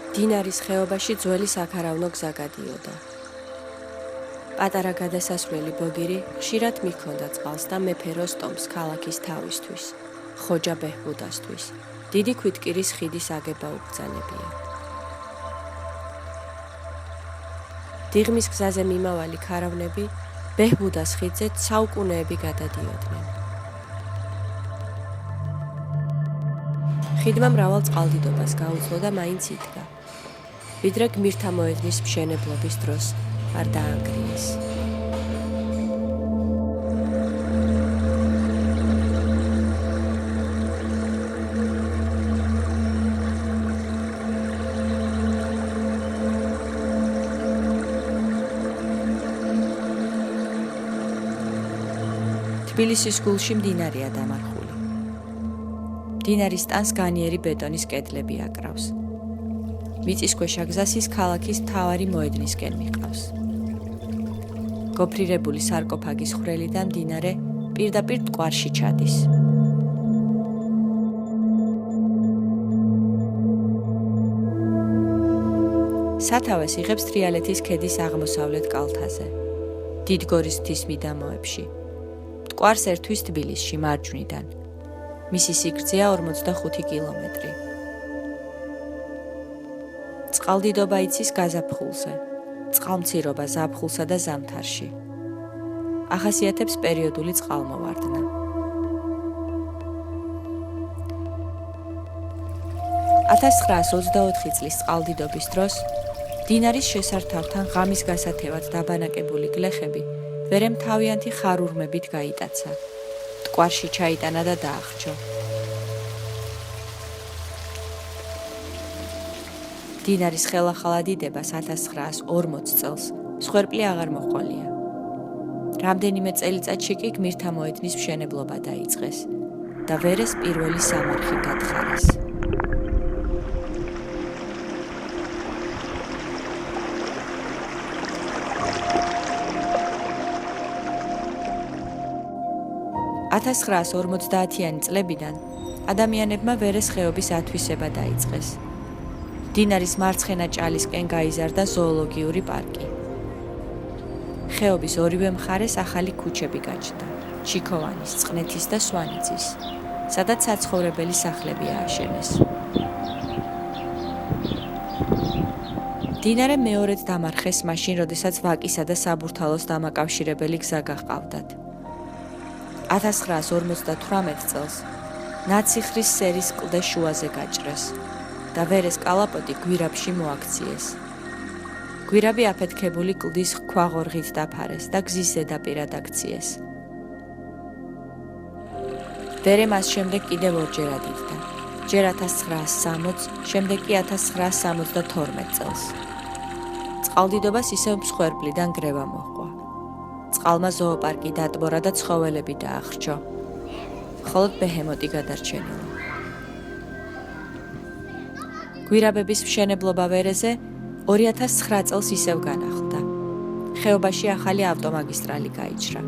დინარის ხეობაში ძველი საქარავნო გზა გადიოდა. პატარა გადასასვლელი ბოგირი ხშირად მიჰქონდა წყალს და მეფე როსტომს ქალაქის თავისთვის, ხოჯა ბეჰბუდასთვის, დიდი ქვითკირის ხიდის აგება უბრძანებია. დიღმის გზაზე მიმავალი ქარავნები ბეჰბუდას ხიდზე საუკუნეები გადადიოდნენ. ხიდმა მრავალ წყალდიდობას გაუძლო და მაინც იდგა, ვიდრე გმირთა მოედნის მშენებლობის დროს არ დაანგრიეს. თბილისის გულში მდინარეა დამარხული. მდინარის ტანს განიერი ბეტონის კედლები აკრავს. მიწისქვეშა გზას ის ქალაქის მთავარი მოედნისკენ მიჰყავს. გოფრირებული სარკოფაგის ხვრელიდან მდინარე პირდაპირ მტკვარში ჩადის. სათავეს იღებს თრიალეთის ქედის აღმოსავლეთ კალთაზე, დიდგორის მთის მიდამოებში. მტკვარს ერთვის თბილისში მარჯვნიდან. მისი სიგრძეა 45 კილომეტრი. წყალდიდობა იცის გაზაფხულზე, წყალმცირობა ზაფხულსა და ზამთარში. ახასიათებს პერიოდული წყალმოვარდნა. (1924) წლის წყალდიდობის დროს დინარის შესართავთან ღამის გასათევად დაბანაკებული გლეხები ვერემ თავიანთი ხარურმებით გაიტაცა. მტკვარში ჩაიტანა და დაახრჩო. დინარის ხელახალ დიდებას 1940 წელს მსხვერპლი აღარ მოჰყოლია. რამდენიმე წელიწადში კი გმირთა მოედნის მშენებლობა დაიწყეს და ვერეს პირველი სამარხი გათხარეს. (1950-იანი წლებიდან ადამიანებმა ვერეს ხეობის ათვისება დაიწყეს. დინარის მარცხენა ჭალისკენ გაიზარდა ზოოლოგიური პარკი. ხეობის ორივე მხარეს ახალი ქუჩები გაჩნდა, ჩიქოვანის, წყნეთის და სვანიძის, სადაც საცხოვრებელი სახლები ააშენეს. დინარე მეორედ დამარხეს მაშინ, როდესაც ვაკისა და საბურთალოს დამაკავშირებელი გზა გაჰყავდათ. 1958 წელს ნაციხრის სერის კლდე შუაზე გაჭრეს და ვერეს კალაპოტი გვირაბში მოაქციეს. გვირაბი აფეთქებული კლდის ქვაღორღით დაფარეს და გზის ზედაპირად აქციეს. ვერე მას შემდეგ კიდევ ორჯერ ადიდგა, ჯერ 1960, შემდეგ კი 1972 წელს. წყალდიდობას ისევ მსხვერპლიდან გრევა მოჰყვა. წყალმა ზოოპარკი დატბორა და ცხოველები დაახრჩო. მხოლოდ ბეჰემოტი გადარჩენილა. გვირაბების მშენებლობა ვერეზე 2009 წელს ისევ განახლდა. ხეობაში ახალი ავტომაგისტრალი გაიჭრა.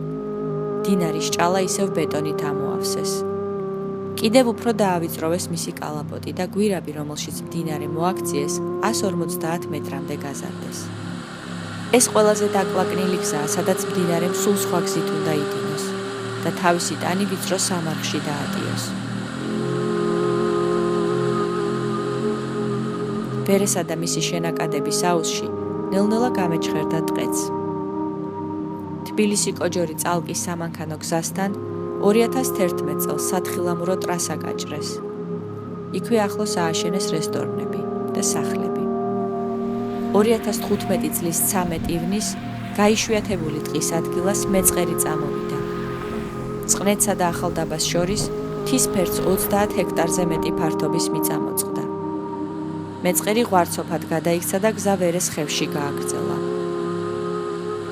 დინარის ჭალა ისევ ბეტონით ამოავსეს. კიდევ უფრო დაავიწროვეს მისი კალაპოტი და გვირაბი, რომელშიც მდინარე მოაქციეს, 150 მეტრამდე გაზარდეს. ეს ყველაზე დაკლაკნილი გზაა, სადაც მდინარემ სულ სხვა გზით უნდა იდინოს და თავისი ტანი ვიწრო სამარხში დაატიოს. ვერესა და მისი შენაკადების აუზში ნელ-ნელა გამეჩხერდა ტყეც. თბილისი კოჯორი წალკის სამანქანო გზასთან 2011 წელს სათხილამურო ტრასა გაჭრეს. იქვე ახლოს ააშენეს რესტორნები და სახლები. 2015 წლის 13 ივნის გაიშვიათებული ტყის ადგილას მეწყერი წამოვიდა. წყნეთსა და ახალდაბას შორის მთის ფერდს 30 ჰექტარზე მეტი ფართობის მიწა მოწყდა. მეწყერი ღვარცოფად გადაიქცა და გზა ვერეს ხევში გააგრძელა.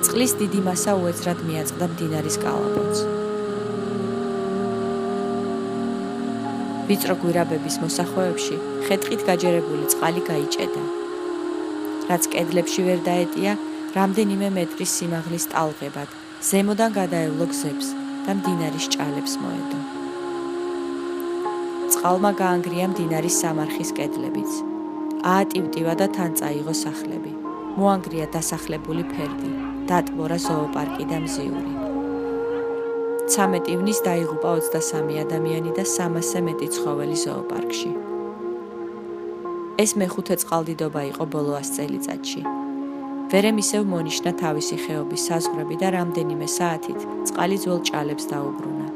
წყლის დიდი მასა უეცრად მიაწყდა მდინარის კალაპოტს. ვიწრო გვირაბების მოსახვეებში ხეტყით გაჯერებული წყალი გაიჭედა. რაც კედლებში ვერ დაეტია, რამდენიმე მეტრის სიმაღლის ტალღებად, ზემოდან გადაევლო გზებს და მდინარის ჭალებს მოედო. წყალმა გაანგრია მდინარის სამარხის კედლებიც. აატივტივა და თან წაიღო სახლები. მოანგრია დასახლებული ფერდი, დატბორა ზოოპარკი და მზიური. 13 ივნის დაიღუპა 23 ადამიანი და 300-ზე მეტი ცხოველი ზოოპარკში. ეს მეხუთე წყალდიდობა იყო ბოლო 100 წელიწადში. ვერემ ისევ მონიშნა თავისი ხეობის საზღვრები და რამდენიმე საათით წყალი ძველ ჭალებს დაუბრუნა.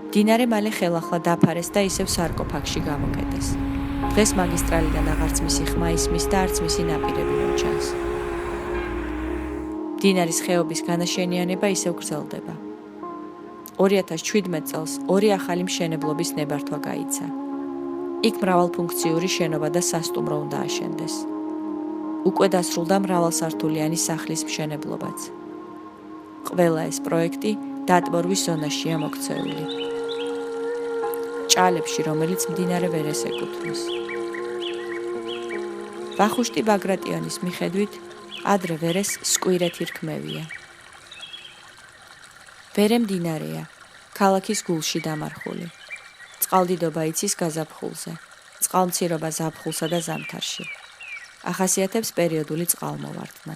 მდინარე მალე ხელახლა დაფარეს და ისევ სარკოფაგში გამოკეტეს. დღეს მაგისტრალიდან აღარც მისი ხმა ისმის და არც მისი ნაპირები მოჩანს. მდინარის ხეობის განაშენიანება ისევ გრძელდება. 2017 წელს 2 ახალი მშენებლობის ნებართვა გაიცა. იქ მრავალფუნქციური შენობა და სასტუმრო უნდა აშენდეს. უკვე დასრულდა მრავალსართულიანი სახლის მშენებლობაც. ყველა ეს პროექტი დატბორვის ზონაშია მოქცეული. ჭალებში, რომელიც მდინარე ვერეს ეკუთვნის. ვახუშტი ბაგრატიონის მიხედვით, ადრე ვერეს სკვირეთი რქმევია. ვერე მდინარეა, ქალაქის გულში დამარხული. წყალდიდობა იცის გაზაფხულზე, წყალმცირობა ზაფხულსა და ზამთარში. ახასიათებს პერიოდული წყალმოვარდნა.